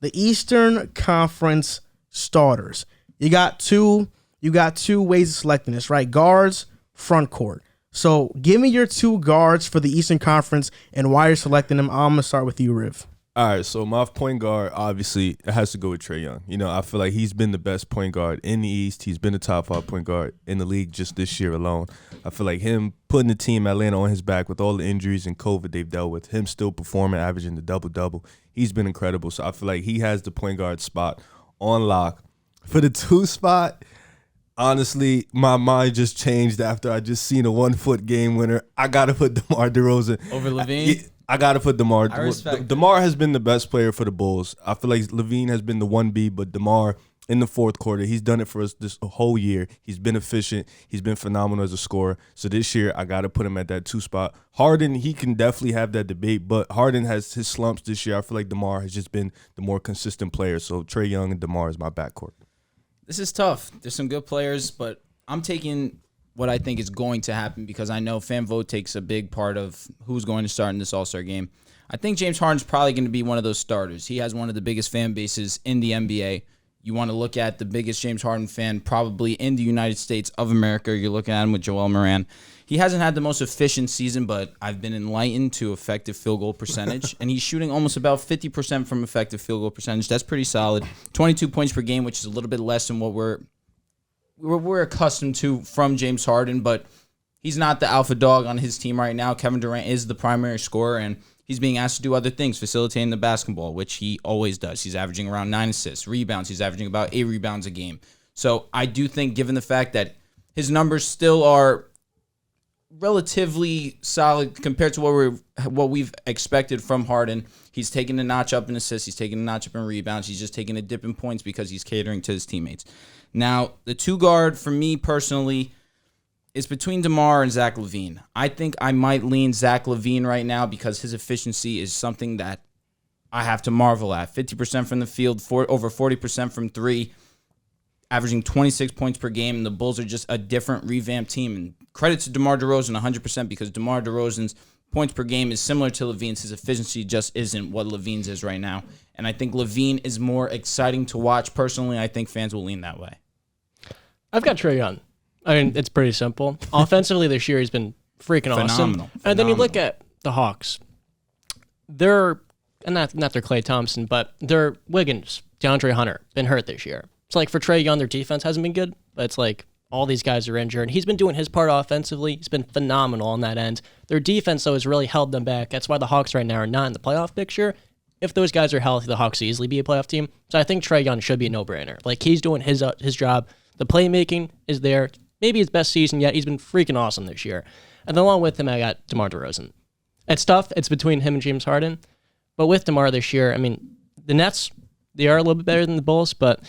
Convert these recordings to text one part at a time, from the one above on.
the Eastern Conference starters. You got two ways of selecting this, right? Guards, front court. So give me your two guards for the Eastern Conference and why you're selecting them. I'm gonna start with you, Riv. All right, so my point guard, obviously, it has to go with Trae Young. I feel like he's been the best point guard in the East. He's been the top 5 point guard in the league just this year alone. I feel like him putting the team Atlanta on his back with all the injuries and COVID they've dealt with, him still performing, averaging the double-double, he's been incredible. So I feel like he has the point guard spot on lock. For the 2 spot, honestly, my mind just changed after I just seen a 1-foot game winner. I got to put DeMar DeRozan. Over Lavine? I got to put DeMar. I respect DeMar has been the best player for the Bulls. I feel like Lavine has been the 1B, but DeMar in the fourth quarter, he's done it for us this whole year. He's been efficient. He's been phenomenal as a scorer. So this year, I got to put him at that 2 spot. Harden, he can definitely have that debate, but Harden has his slumps this year. I feel like DeMar has just been the more consistent player. So Trae Young and DeMar is my backcourt. This is tough. There's some good players, but I'm taking what I think is going to happen because I know fan vote takes a big part of who's going to start in this All-Star game. I think James Harden's probably going to be one of those starters. He has one of the biggest fan bases in the NBA. You want to look at the biggest James Harden fan probably in the United States of America. You're looking at him with Joel Moran. He hasn't had the most efficient season, but I've been enlightened to effective field goal percentage, and he's shooting almost about 50% from effective field goal percentage. That's pretty solid. 22 points per game, which is a little bit less than what we're accustomed to from James Harden, but he's not the alpha dog on his team right now. Kevin Durant is the primary scorer, and he's being asked to do other things, facilitating the basketball, which he always does. He's averaging around 9 assists. Rebounds, he's averaging about 8 rebounds a game. So I do think, given the fact that his numbers still are relatively solid compared to what we've expected from Harden, he's taking a notch up in assists. He's taking a notch up in rebounds. He's just taking a dip in points because he's catering to his teammates. Now, the 2 guard for me personally is between DeMar and Zach Lavine. I think I might lean Zach Lavine right now because his efficiency is something that I have to marvel at. 50% from the field, over 40% from 3, averaging 26 points per game, and the Bulls are just a different revamped team. And credit to DeMar DeRozan 100% because DeMar DeRozan's points per game is similar to Lavine's. His efficiency just isn't what Lavine's is right now. And I think Lavine is more exciting to watch. Personally, I think fans will lean that way. I've got Trae Young. I mean, it's pretty simple. Offensively this year, he's been freaking awesome. And then you look at the Hawks. They're, and not their Klay Thompson, but they're Wiggins, DeAndre Hunter, been hurt this year. It's like for Trae Young, their defense hasn't been good, but it's like all these guys are injured. And he's been doing his part offensively. He's been phenomenal on that end. Their defense, though, has really held them back. That's why the Hawks right now are not in the playoff picture. If those guys are healthy, the Hawks easily be a playoff team. So I think Trae Young should be a no-brainer. Like, he's doing his job. The playmaking is there. Maybe his best season yet. He's been freaking awesome this year. And then along with him, I got DeMar DeRozan. It's tough. It's between him and James Harden. But with DeMar this year, I mean, the Nets, they are a little bit better than the Bulls, but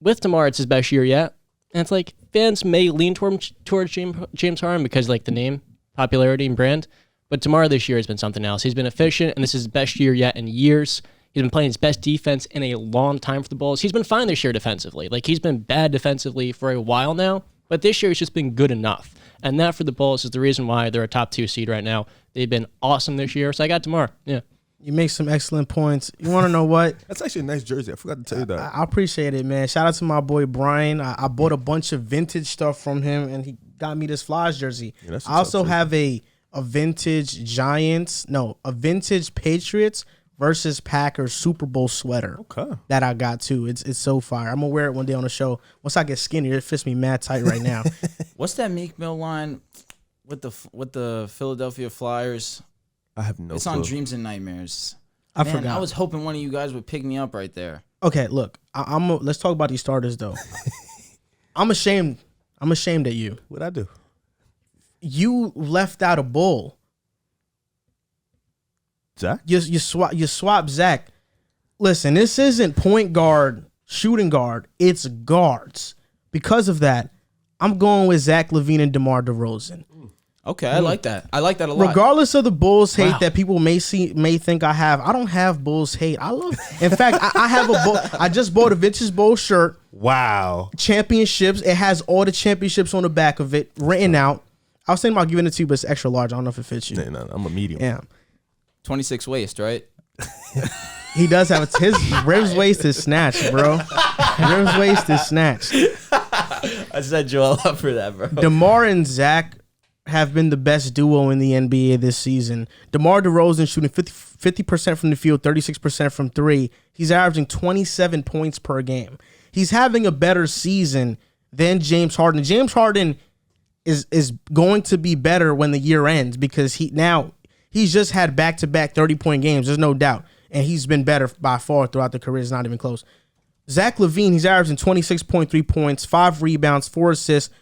with DeMar, it's his best year yet. And it's like fans may lean towards James Harden because like the name, popularity, and brand. But DeMar this year has been something else. He's been efficient, and this is his best year yet in years. He's been playing his best defense in a long time for the Bulls. He's been fine this year defensively. Like, he's been bad defensively for a while now, but this year he's just been good enough. And that for the Bulls is the reason why they're a top 2 seed right now. They've been awesome this year, so I got DeMar. Yeah. You make some excellent points. You want to know what? That's actually a nice jersey. I forgot to tell you that. I appreciate it, man. Shout out to my boy Brian. I bought a bunch of vintage stuff from him, and he got me this Flies jersey. Yeah, I also have a vintage Patriots versus Packers Super Bowl sweater that I got too. It's so fire. I'm gonna wear it one day on the show. Once I get skinnier, it fits me mad tight right now. What's that Meek Mill line with the Philadelphia Flyers? I have no It's clue. On Dreams and Nightmares. I forgot. I was hoping one of you guys would pick me up right there. Okay, look, let's talk about these starters though. I'm ashamed at you. What'd I do? You left out a Bull. Zach? You swap Zach. Listen, this isn't point guard, shooting guard. It's guards. Because of that, I'm going with Zach Lavine and DeMar DeRozan. Okay, I like that. I like that a lot. Regardless of the Bulls hate that people may think I have, I don't have Bulls hate. In fact, I have a Bull. I just bought a vintage Bulls shirt. Wow. Championships. It has all the championships on the back of it written out. I was thinking about giving it to you, but it's extra large. I don't know if it fits you. No, I'm a medium. Yeah. 26 waist, right? He does have his Riv's waist is snatched, bro. Riv's waist is snatched. I set Joel up for that, bro. DeMar and Zach have been the best duo in the NBA this season. DeMar DeRozan shooting 50% from the field, 36% from three. He's averaging 27 points per game. He's having a better season than James Harden. James Harden is going to be better when the year ends because he's just had back-to-back 30-point games. There's no doubt. And he's been better by far throughout the career. It's not even close. Zach Lavine, he's averaging 26.3 points, 5 rebounds, 4 assists,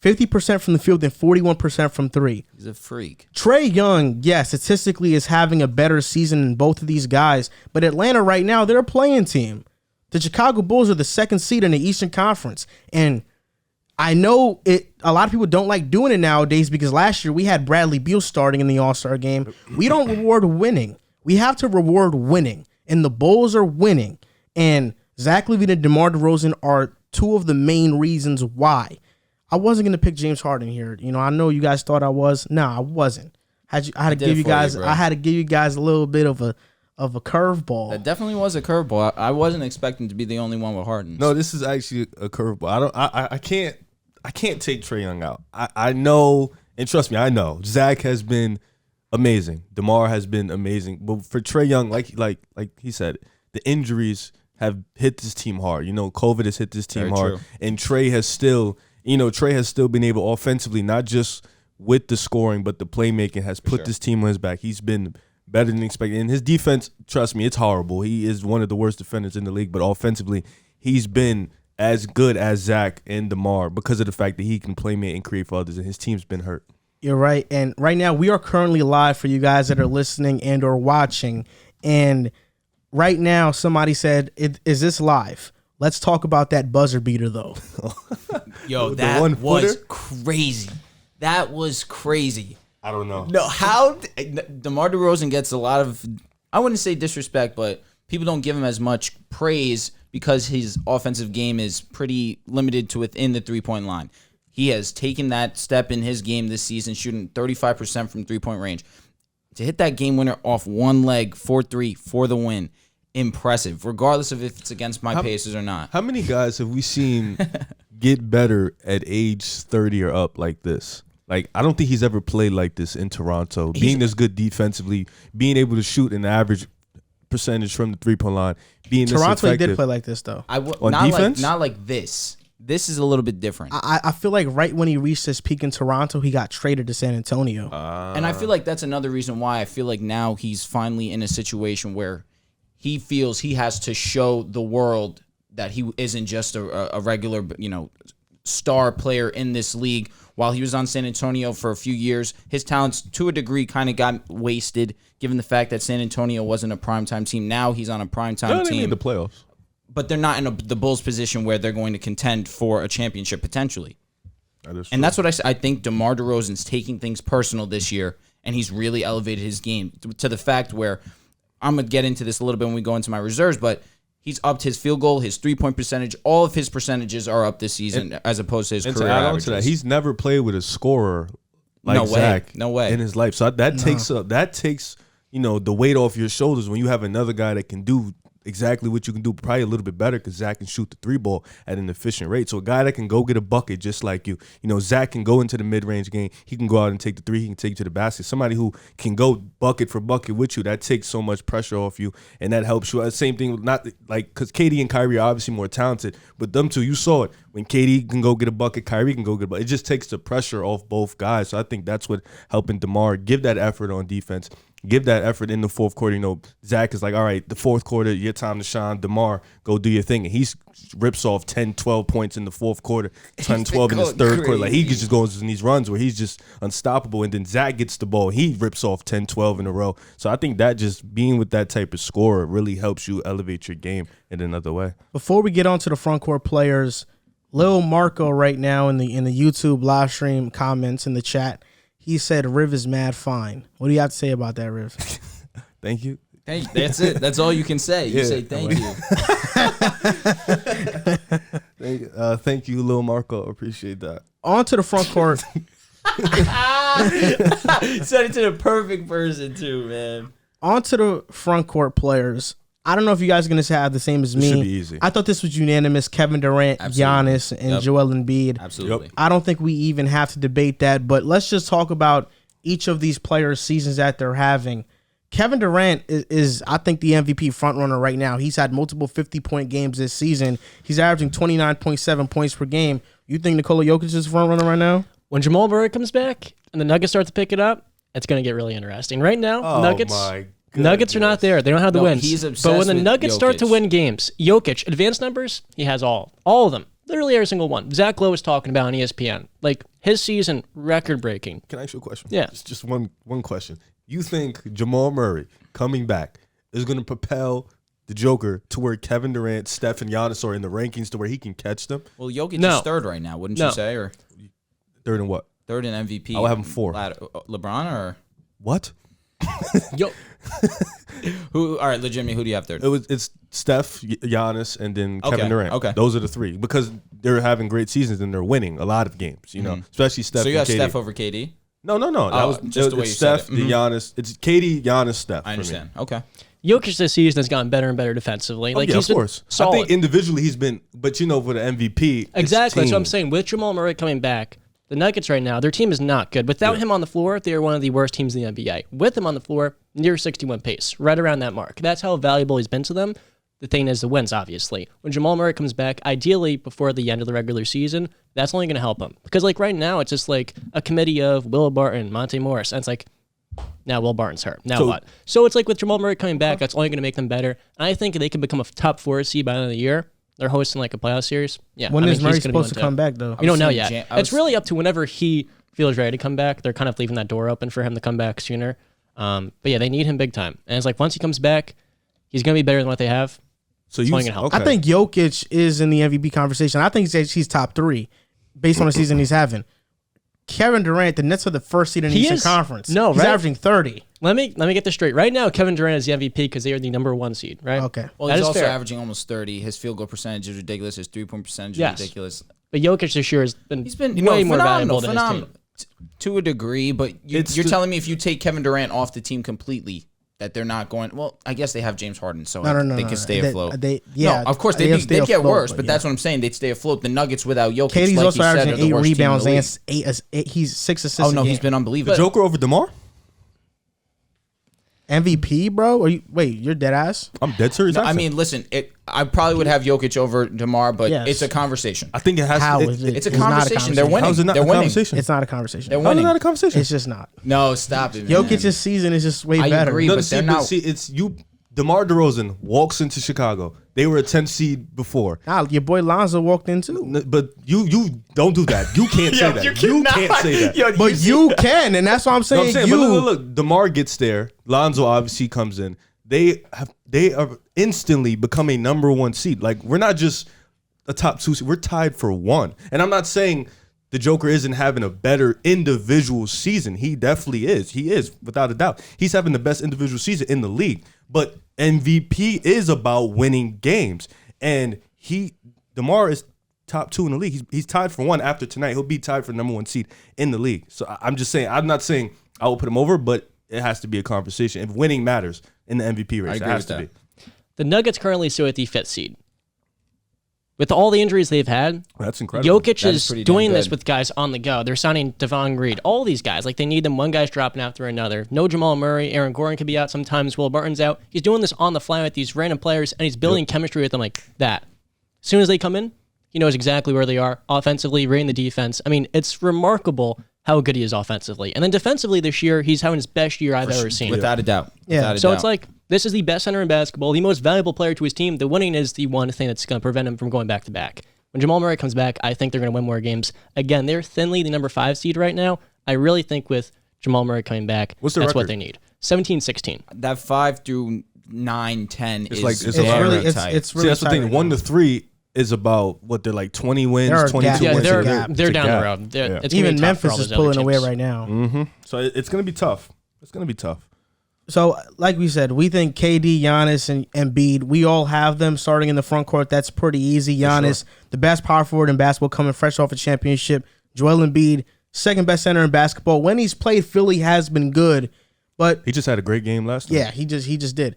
50% from the field and 41% from three. He's a freak. Trae Young, yes, statistically is having a better season than both of these guys. But Atlanta right now, they're a playing team. The Chicago Bulls are the second seed in the Eastern Conference. And I know a lot of people don't like doing it nowadays because last year we had Bradley Beal starting in the All-Star game. We don't reward winning. We have to reward winning. And the Bulls are winning. And Zach LaVine and DeMar DeRozan are two of the main reasons why. I wasn't going to pick James Harden here. You know, I know you guys thought I was. No, I wasn't. I had to give you guys a little bit of a curveball. That definitely was a curveball. I wasn't expecting to be the only one with Harden. No, this is actually a curveball. I can't take Trae Young out. I know, and trust me, I know Zach has been amazing. DeMar has been amazing. But for Trae Young, like he said, the injuries have hit this team hard. You know, COVID has hit this team Very hard. true. And Trae has still been able offensively, not just with the scoring, but the playmaking has put this team on his back. He's been better than expected. And his defense, trust me, it's horrible. He is one of the worst defenders in the league, but offensively, he's been as good as Zach and DeMar because of the fact that he can playmate and create for others, and his team's been hurt. You're right. And right now we are currently live for you guys that are listening and or watching. And right now somebody said, is this live? Let's talk about that buzzer beater, though. Yo, that was crazy. That was crazy. I don't know. No, how DeMar DeRozan gets a lot of, I wouldn't say disrespect, but people don't give him as much praise because his offensive game is pretty limited to within the three-point line. He has taken that step in his game this season, shooting 35% from three-point range. To hit that game winner off one leg, 4-3 for the win, impressive, regardless of if it's against my Pacers or not. How many guys have we seen get better at age 30 or up like this? Like, I don't think he's ever played like this in Toronto. Being this good defensively, being able to shoot an average percentage from the three-point line, being Toronto this effective. did play like this, though. On defense? Not like this. This is a little bit different. I feel like right when he reached his peak in Toronto, he got traded to San Antonio. And I feel like that's another reason why I feel like now he's finally in a situation where he feels he has to show the world that he isn't just a regular, star player in this league. While he was on San Antonio for a few years, his talents, to a degree, kind of got wasted, given the fact that San Antonio wasn't a primetime team. Now he's on a primetime team. In the playoffs. But they're not in the Bulls' position where they're going to contend for a championship, potentially. And that's what I say. I think DeMar DeRozan's taking things personal this year, and he's really elevated his game to the fact where, I'm going to get into this a little bit when we go into my reserves, but he's upped his field goal, his three-point percentage. All of his percentages are up this season as opposed to his career averages. To that, he's never played with a scorer like Zach in his life. So that takes the weight off your shoulders when you have another guy that can do exactly what you can do, probably a little bit better because Zach can shoot the three ball at an efficient rate. So a guy that can go get a bucket just like you. Zach can go into the mid-range game. He can go out and take the three. He can take you to the basket. Somebody who can go bucket for bucket with you, that takes so much pressure off you, and that helps you. Same thing, not like because KD and Kyrie are obviously more talented, but them two, you saw it. When KD can go get a bucket, Kyrie can go get a bucket. It just takes the pressure off both guys. So I think that's what helping DeMar give that effort on defense. Give that effort in the fourth quarter. Zach is like, all right, the fourth quarter, your time to shine. DeMar, go do your thing. And he rips off 10, 12 points in the fourth quarter, 10, 12 in his third quarter. Like, he just goes in these runs where he's just unstoppable. And then Zach gets the ball. He rips off 10, 12 in a row. So I think that just being with that type of scorer really helps you elevate your game in another way. Before we get on to the front court players, Lil Marco right now in the YouTube live stream comments in the chat, he said Riv is mad fine. What do you have to say about that, Riv? Thank you. That's it. That's all you can say. You say thank you. Thank you, Lil Marco. Appreciate that. On to the front court. Said it to the perfect person too, man. On to the front court players. I don't know if you guys are going to have the same as me. Should be easy. I thought this was unanimous. Kevin Durant, Giannis, and Joel Embiid. Absolutely. I don't think we even have to debate that, but let's just talk about each of these players' seasons that they're having. Kevin Durant is, I think, the MVP frontrunner right now. He's had multiple 50-point games this season. He's averaging 29.7 points per game. You think Nikola Jokic is frontrunner right now? When Jamal Murray comes back and the Nuggets start to pick it up, it's going to get really interesting. Right now, Nuggets are not there. They don't have the wins. But when the Nuggets start to win games, Jokic, advanced numbers, he has all of them. Literally every single one. Zach Lowe was talking about on ESPN. Like, his season, record-breaking. Can I ask you a question? Yeah. Just one question. You think Jamal Murray coming back is going to propel the Joker to where Kevin Durant, Steph, and Giannis are in the rankings to where he can catch them? Well, Jokic is third right now, wouldn't you say? Or third in what? Third in MVP. I would have him four. LeBron or what? Yo. Who? All right, legitimately, who do you have third? It's Steph, Giannis, and then Kevin Durant. Okay, those are the three because they're having great seasons and they're winning a lot of games. You know, especially Steph. So you and got KD. Steph over KD. No. That was just the way you Steph, said it. the Giannis. It's KD, Giannis, Steph. I understand. Okay. Jokic this season has gotten better and better defensively. Like, of course. Solid. I think individually he's been, but for the MVP, exactly. That's what I'm saying. With Jamal Murray coming back, the Nuggets right now, their team is not good. Without him on the floor, they are one of the worst teams in the NBA. With him on the floor, near 61 pace, right around that mark. That's how valuable he's been to them. The thing is the wins, obviously. When Jamal Murray comes back, ideally before the end of the regular season, that's only going to help him. Because like right now, it's just like a committee of Will Barton, Monte Morris, and it's like, now Will Barton's hurt. Now what? So it's like with Jamal Murray coming back, that's only going to make them better. And I think they can become a top 4 seed by the end of the year. They're hosting like a playoff series. Yeah. When is Murray supposed to come back, though? We don't know yet. It's really up to whenever he feels ready to come back. They're kind of leaving that door open for him to come back sooner. But yeah, they need him big time. And it's like once he comes back, he's going to be better than what they have. So I think Jokic is in the MVP conversation. I think he's top 3 based on the season he's having. Kevin Durant, the Nets are the first seed in the Eastern Conference. No, he's averaging 30. Let me get this straight. Right now, Kevin Durant is the MVP because they are the number 1 seed, right? Okay. Well, he's also averaging almost 30. His field goal percentage is ridiculous. His 3-point percentage is ridiculous. But Jokic this year has been way more valuable than his team. To a degree, but you're telling me if you take Kevin Durant off the team completely, that they're not going. Well, I guess they have James Harden, so they can stay afloat. Of course they'd get worse, but that's what I'm saying. They'd stay afloat. The Nuggets without Jokic, KD's like also averaging 8 rebounds and 8. He's 6 assists. Oh no, he's been unbelievable. The Joker over DeMar? MVP, bro? You're dead ass? I'm dead serious. No, I mean, listen, I probably would have Jokic over DeMar, but it's a conversation. I think it has. It's a conversation. They're winning. How is it not They're a winning. conversation? It's not a conversation. They're How is winning. it not a conversation? It's just not. No, stop it, man. Jokic's season is just way better. agree, but they're not. See, it's you. Demar Derozan walks into Chicago. They were a 10th seed before. Nah, your boy Lonzo walked in too. But you don't do that. You can't say that. You can't say that. But you can, and that's what I'm saying. But look, DeMar gets there. Lonzo obviously comes in. They are instantly become a number 1 seed. Like, we're not just a top 2 seed. We're tied for 1. And I'm not saying the Joker isn't having a better individual season. He definitely is. He is, without a doubt. He's having the best individual season in the league. But MVP is about winning games. And DeMar is top 2 in the league. He's tied for 1 after tonight. He'll be tied for number 1 seed in the league. So I'm just saying, I'm not saying I will put him over, but it has to be a conversation. If winning matters in the MVP race, it has to be. The Nuggets currently sit at the 5th seed. With all the injuries they've had, that's incredible. Jokic is doing this with guys on the go. They're signing Devon Reed. All these guys, like they need them. One guy's dropping after another. No Jamal Murray. Aaron Gordon could be out sometimes. Will Barton's out. He's doing this on the fly with these random players, and he's building chemistry with them like that. As soon as they come in, he knows exactly where they are offensively, reading the defense. I mean, it's remarkable how good he is offensively. And then defensively this year, he's having his best year I've ever seen. Without a doubt. Yeah. So it's like, this is the best center in basketball, the most valuable player to his team. The winning is the one thing that's going to prevent him from going back to back. When Jamal Murray comes back, I think they're going to win more games. Again, they're thinly the number 5 seed right now. I really think with Jamal Murray coming back, that's record? what they need. 17-16. That 5 through 9, 10 it's is like it's very really tight. It's really See, that's the tight thing. right 1 now. to 3 is about what they're like 20 wins, 22 Yeah, wins. They're down the road. It's even be tough for all Memphis is those pulling other away teams. right now. Mm-hmm. So it's gonna be tough. It's gonna be tough. So, like we said, we think KD, Giannis, and Embiid, we all have them starting in the front court. That's pretty easy. Giannis, the best power forward in basketball, coming fresh off a championship. Joel Embiid, second best center in basketball. When he's played, Philly has been good, but He just had a great game last night. yeah, he just did.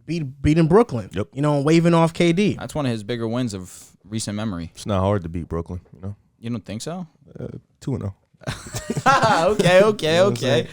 beating Brooklyn. Yep. You know, and waving off KD. That's one of his bigger wins of recent memory. It's not hard to beat Brooklyn, you know. You don't think so? 2-0. Okay.